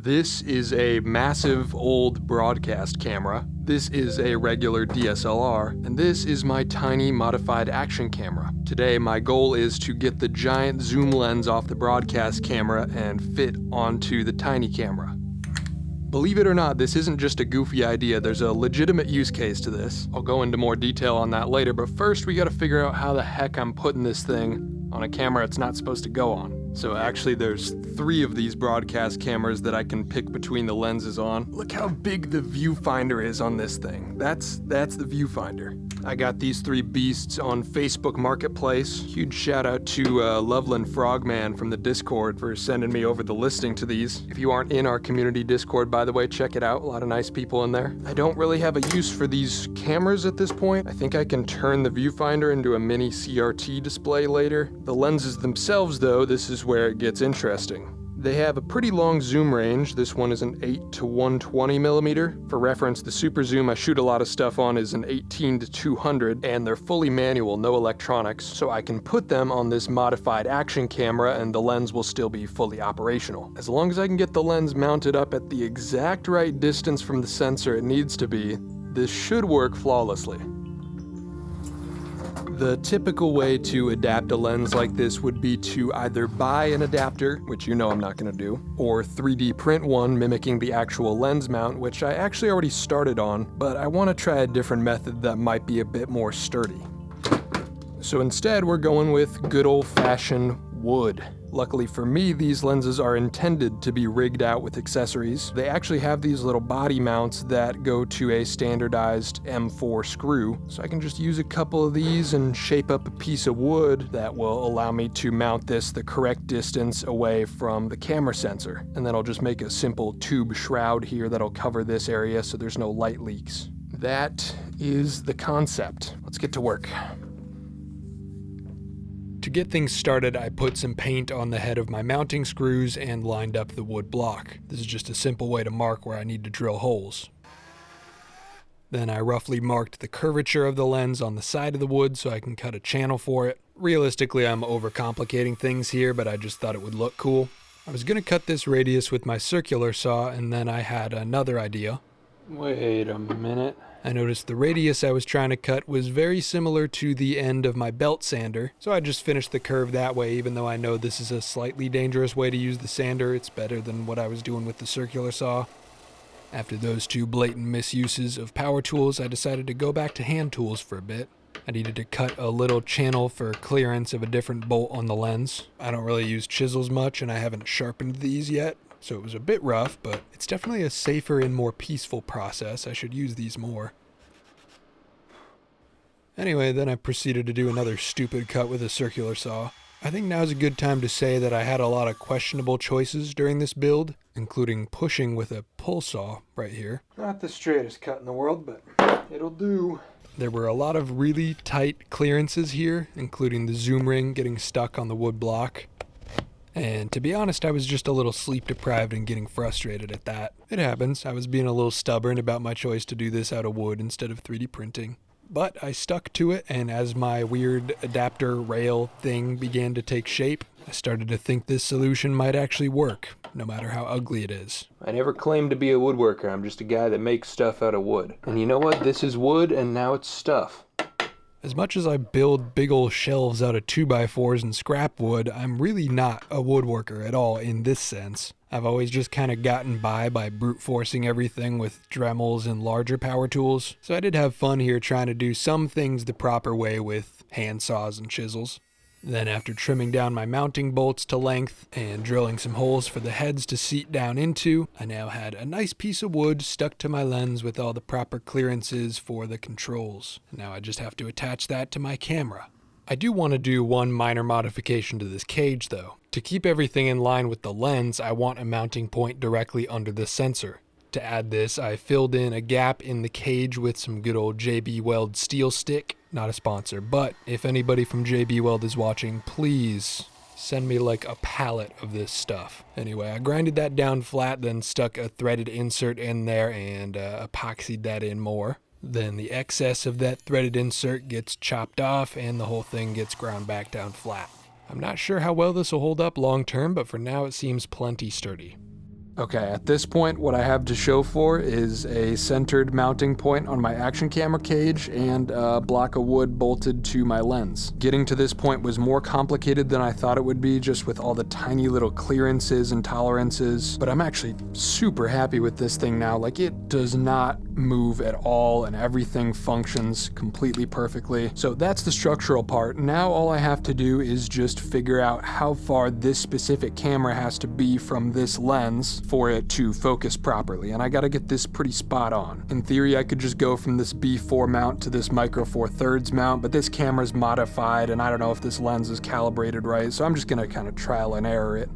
This is a massive old broadcast camera. This is a regular DSLR, and this is my tiny modified action camera. Today, my goal is to get the giant zoom lens off the broadcast camera and fit onto the tiny camera. Believe it or not, this isn't just a goofy idea, there's a legitimate use case to this. I'll go into more detail on that later, but first we gotta figure out how the heck I'm putting this thing on a camera it's not supposed to go on. So actually there's 3 of these broadcast cameras that I can pick between the lenses on. Look how big the viewfinder is on this thing. That's the viewfinder. I got these 3 beasts on Facebook Marketplace. Huge shout out to Loveland Frogman from the Discord for sending me over the listing to these. If you aren't in our community Discord, by the way, check it out. A lot of nice people in there. I don't really have a use for these cameras at this point. I think I can turn the viewfinder into a mini CRT display later. The lenses themselves, though, this is where it gets interesting. They have a pretty long zoom range. This one is an 8 to 120 millimeter. For reference, the super zoom I shoot a lot of stuff on is an 18 to 200, and they're fully manual, no electronics, so I can put them on this modified action camera and the lens will still be fully operational. As long as I can get the lens mounted up at the exact right distance from the sensor it needs to be, this should work flawlessly. The typical way to adapt a lens like this would be to either buy an adapter, which you know I'm not going to do, or 3D print one mimicking the actual lens mount, which I actually already started on, but I want to try a different method that might be a bit more sturdy. So instead we're going with good old-fashioned wood. Luckily for me, these lenses are intended to be rigged out with accessories. They actually have these little body mounts that go to a standardized M4 screw, so I can just use a couple of these and shape up a piece of wood that will allow me to mount this the correct distance away from the camera sensor. And then I'll just make a simple tube shroud here that'll cover this area so there's no light leaks. That is the concept. Let's get to work. To get things started, I put some paint on the head of my mounting screws and lined up the wood block. This is just a simple way to mark where I need to drill holes. Then I roughly marked the curvature of the lens on the side of the wood so I can cut a channel for it. Realistically, I'm overcomplicating things here, but I just thought it would look cool. I was going to cut this radius with my circular saw, and then I had another idea. Wait a minute. I noticed the radius I was trying to cut was very similar to the end of my belt sander, so I just finished the curve that way. Even though I know this is a slightly dangerous way to use the sander, it's better than what I was doing with the circular saw. After those 2 blatant misuses of power tools, I decided to go back to hand tools for a bit. I needed to cut a little channel for clearance of a different bolt on the lens. I don't really use chisels much, and I haven't sharpened these yet, so it was a bit rough, but it's definitely a safer and more peaceful process. I should use these more. Anyway, then I proceeded to do another stupid cut with a circular saw. I think now's a good time to say that I had a lot of questionable choices during this build, including pushing with a pull saw right here. Not the straightest cut in the world, but it'll do. There were a lot of really tight clearances here, including the zoom ring getting stuck on the wood block. And to be honest, I was just a little sleep deprived and getting frustrated at that. It happens. I was being a little stubborn about my choice to do this out of wood instead of 3D printing. But I stuck to it, and as my weird adapter rail thing began to take shape, I started to think this solution might actually work, no matter how ugly it is. I never claimed to be a woodworker. I'm just a guy that makes stuff out of wood. And you know what? This is wood, and now it's stuff. As much as I build big old shelves out of 2x4s and scrap wood, I'm really not a woodworker at all in this sense. I've always just kind of gotten by brute forcing everything with Dremels and larger power tools, so I did have fun here trying to do some things the proper way with hand saws and chisels. Then after trimming down my mounting bolts to length and drilling some holes for the heads to seat down into, I now had a nice piece of wood stuck to my lens with all the proper clearances for the controls. Now I just have to attach that to my camera. I do want to do one minor modification to this cage though. To keep everything in line with the lens, I want a mounting point directly under the sensor. To add this, I filled in a gap in the cage with some good old JB Weld steel stick. Not a sponsor, but if anybody from JB Weld is watching, please send me like a pallet of this stuff. Anyway, I grinded that down flat, then stuck a threaded insert in there and epoxied that in more. Then the excess of that threaded insert gets chopped off and the whole thing gets ground back down flat. I'm not sure how well this will hold up long term, but for now it seems plenty sturdy. Okay, at this point, what I have to show for is a centered mounting point on my action camera cage and a block of wood bolted to my lens. Getting to this point was more complicated than I thought it would be, just with all the tiny little clearances and tolerances, but I'm actually super happy with this thing now. Like, it does not move at all and everything functions completely perfectly. So that's the structural part. Now all I have to do is just figure out how far this specific camera has to be from this lens for it to focus properly, and I gotta get this pretty spot on. In theory, I could just go from this B4 mount to this micro four thirds mount, but this camera's modified and I don't know if this lens is calibrated right, so I'm just gonna kind of trial and error it.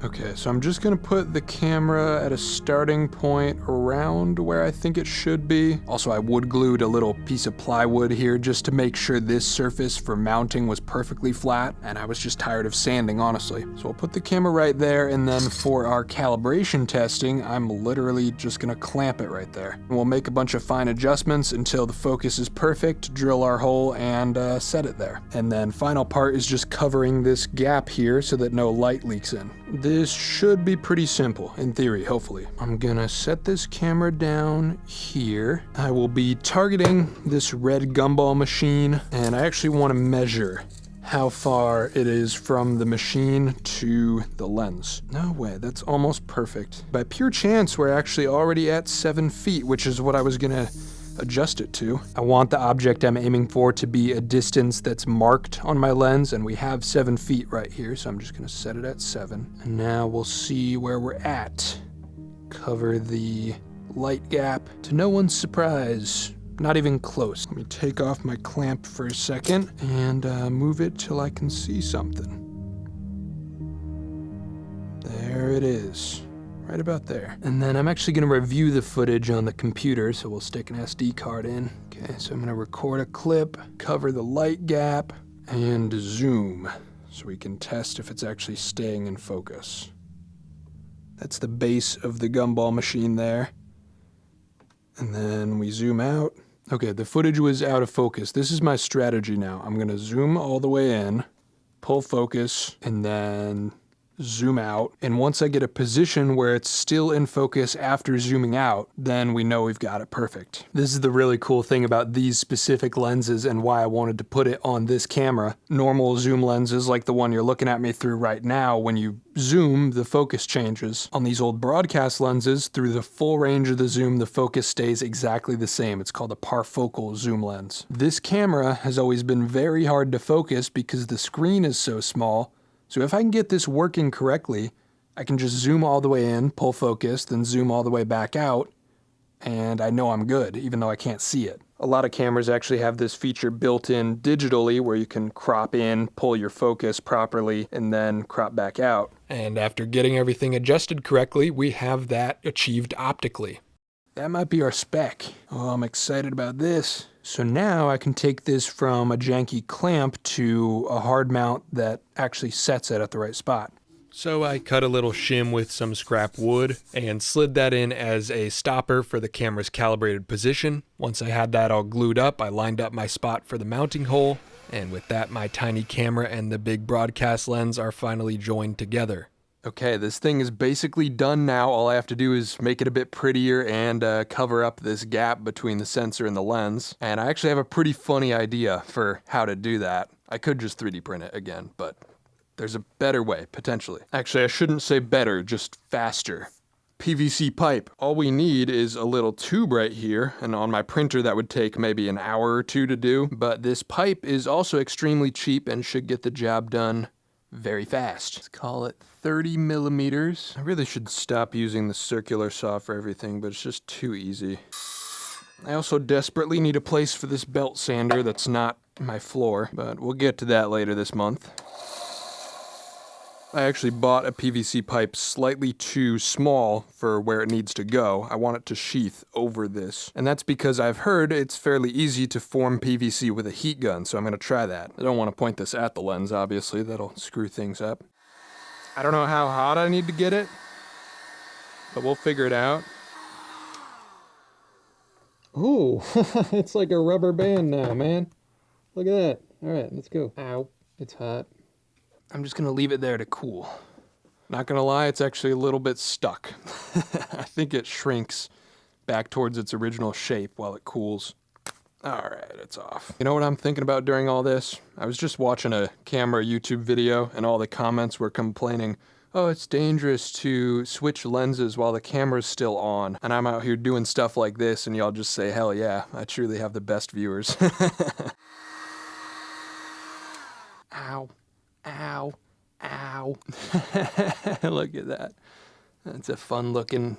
Okay, so I'm just gonna put the camera at a starting point around where I think it should be. Also, I wood glued a little piece of plywood here just to make sure this surface for mounting was perfectly flat, and I was just tired of sanding, honestly. So I'll put the camera right there, and then for our calibration testing, I'm literally just gonna clamp it right there. And we'll make a bunch of fine adjustments until the focus is perfect, drill our hole, and set it there. And then final part is just covering this gap here so that no light leaks in. This should be pretty simple, in theory, hopefully. I'm gonna set this camera down here. I will be targeting this red gumball machine, and I actually wanna measure how far it is from the machine to the lens. No way, that's almost perfect. By pure chance, we're actually already at 7 feet, which is what I was gonna adjust it to. I want the object I'm aiming for to be a distance that's marked on my lens, and we have 7 feet right here, so I'm just gonna set it at 7. And now we'll see where we're at. Cover the light gap to no one's surprise. Not even close. Let me take off my clamp for a second and move it till I can see something. There it is. Right about there. And then I'm actually gonna review the footage on the computer, so we'll stick an SD card in. Okay, so I'm gonna record a clip, cover the light gap, and zoom, so we can test if it's actually staying in focus. That's the base of the gumball machine there. And then we zoom out. Okay, the footage was out of focus. This is my strategy now. I'm gonna zoom all the way in, pull focus, and then zoom out, and once I get a position where it's still in focus after zooming out, then we know we've got it perfect. This is the really cool thing about these specific lenses and why I wanted to put it on this camera. Normal zoom lenses, like the one you're looking at me through right now, when you zoom, the focus changes. On these old broadcast lenses, through the full range of the zoom, the focus stays exactly the same. It's called a parfocal zoom lens. This camera has always been very hard to focus because the screen is so small. So if I can get this working correctly, I can just zoom all the way in, pull focus, then zoom all the way back out, and I know I'm good, even though I can't see it. A lot of cameras actually have this feature built in digitally where you can crop in, pull your focus properly, and then crop back out. And after getting everything adjusted correctly, we have that achieved optically. That might be our spec. Oh, I'm excited about this. So now I can take this from a janky clamp to a hard mount that actually sets it at the right spot. So I cut a little shim with some scrap wood and slid that in as a stopper for the camera's calibrated position. Once I had that all glued up, I lined up my spot for the mounting hole, and with that, my tiny camera and the big broadcast lens are finally joined together. Okay, this thing is basically done now. All I have to do is make it a bit prettier and cover up this gap between the sensor and the lens. And I actually have a pretty funny idea for how to do that. I could just 3D print it again, but there's a better way, potentially. Actually, I shouldn't say better, just faster. PVC pipe. All we need is a little tube right here, and on my printer that would take maybe an hour or two to do, but this pipe is also extremely cheap and should get the job done very fast. Let's call it 30 millimeters. I really should stop using the circular saw for everything, but it's just too easy. I also desperately need a place for this belt sander that's not my floor, but we'll get to that later this month. I actually bought a PVC pipe slightly too small for where it needs to go. I want it to sheath over this. And that's because I've heard it's fairly easy to form PVC with a heat gun, so I'm gonna try that. I don't want to point this at the lens, obviously. That'll screw things up. I don't know how hot I need to get it, but we'll figure it out. Ooh, it's like a rubber band now, man. Look at that. All right, let's go. Ow, it's hot. I'm just gonna leave it there to cool. Not gonna lie, it's actually a little bit stuck. I think it shrinks back towards its original shape while it cools. Alright, it's off. You know what I'm thinking about during all this? I was just watching a camera YouTube video and all the comments were complaining, oh, it's dangerous to switch lenses while the camera's still on. And I'm out here doing stuff like this and y'all just say, hell yeah, I truly have the best viewers. Ow, ow, ow. Look at that. That's a fun looking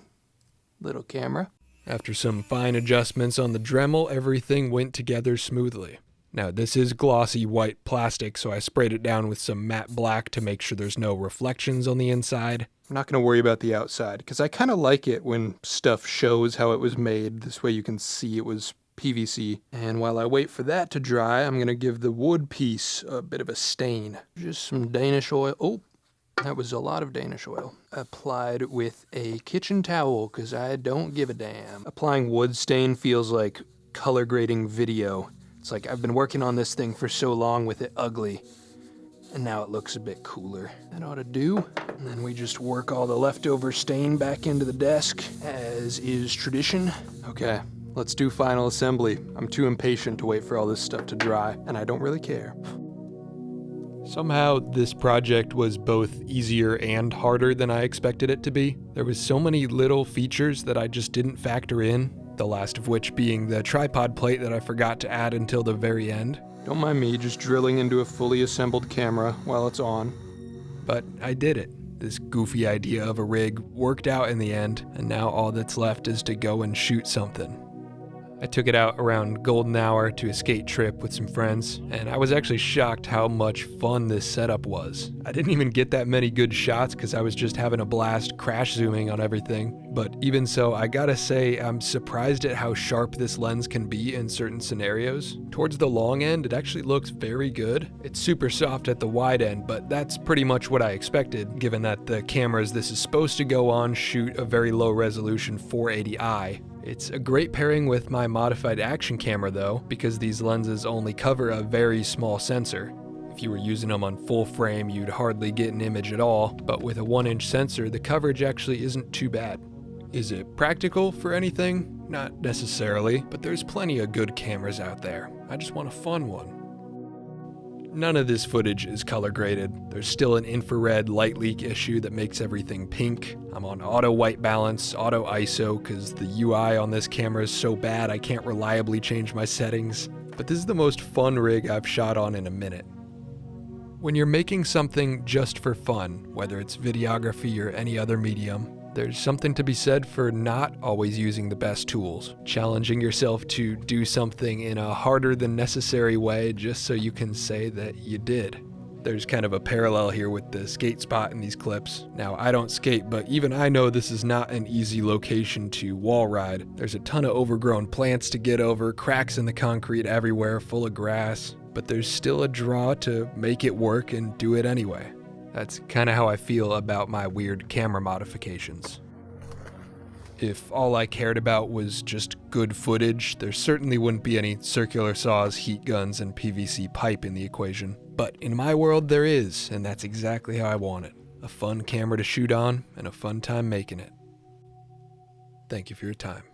little camera. After some fine adjustments on the Dremel, everything went together smoothly. Now, this is glossy white plastic, so I sprayed it down with some matte black to make sure there's no reflections on the inside. I'm not going to worry about the outside, because I kind of like it when stuff shows how it was made. This way you can see it was PVC. And while I wait for that to dry, I'm going to give the wood piece a bit of a stain. Just some Danish oil. Oh, that was a lot of Danish oil. Applied with a kitchen towel, because I don't give a damn. Applying wood stain feels like color grading video. It's like I've been working on this thing for so long with it ugly, and now it looks a bit cooler. That ought to do. And then we just work all the leftover stain back into the desk, as is tradition. Okay, let's do final assembly. I'm too impatient to wait for all this stuff to dry, and I don't really care. Somehow, this project was both easier and harder than I expected it to be. There was so many little features that I just didn't factor in, the last of which being the tripod plate that I forgot to add until the very end. Don't mind me just drilling into a fully assembled camera while it's on. But I did it. This goofy idea of a rig worked out in the end, and now all that's left is to go and shoot something. I took it out around golden hour to a skate trip with some friends, and I was actually shocked how much fun this setup was. I didn't even get that many good shots because I was just having a blast crash zooming on everything, but even so, I gotta say I'm surprised at how sharp this lens can be in certain scenarios. Towards the long end, it actually looks very good. It's super soft at the wide end, but that's pretty much what I expected, given that the cameras this is supposed to go on shoot a very low resolution 480i. It's a great pairing with my modified action camera though, because these lenses only cover a very small sensor. If you were using them on full frame, you'd hardly get an image at all, but with a 1-inch sensor, the coverage actually isn't too bad. Is it practical for anything? Not necessarily, but there's plenty of good cameras out there. I just want a fun one. None of this footage is color graded. There's still an infrared light leak issue that makes everything pink. I'm on auto white balance, auto ISO, because the UI on this camera is so bad I can't reliably change my settings. But this is the most fun rig I've shot on in a minute. When you're making something just for fun, whether it's videography or any other medium, there's something to be said for not always using the best tools, challenging yourself to do something in a harder than necessary way just so you can say that you did. There's kind of a parallel here with the skate spot in these clips. Now, I don't skate, but even I know this is not an easy location to wall ride. There's a ton of overgrown plants to get over, cracks in the concrete everywhere, full of grass, but there's still a draw to make it work and do it anyway. That's kind of how I feel about my weird camera modifications. If all I cared about was just good footage, there certainly wouldn't be any circular saws, heat guns, and PVC pipe in the equation. But in my world there is, and that's exactly how I want it. A fun camera to shoot on, and a fun time making it. Thank you for your time.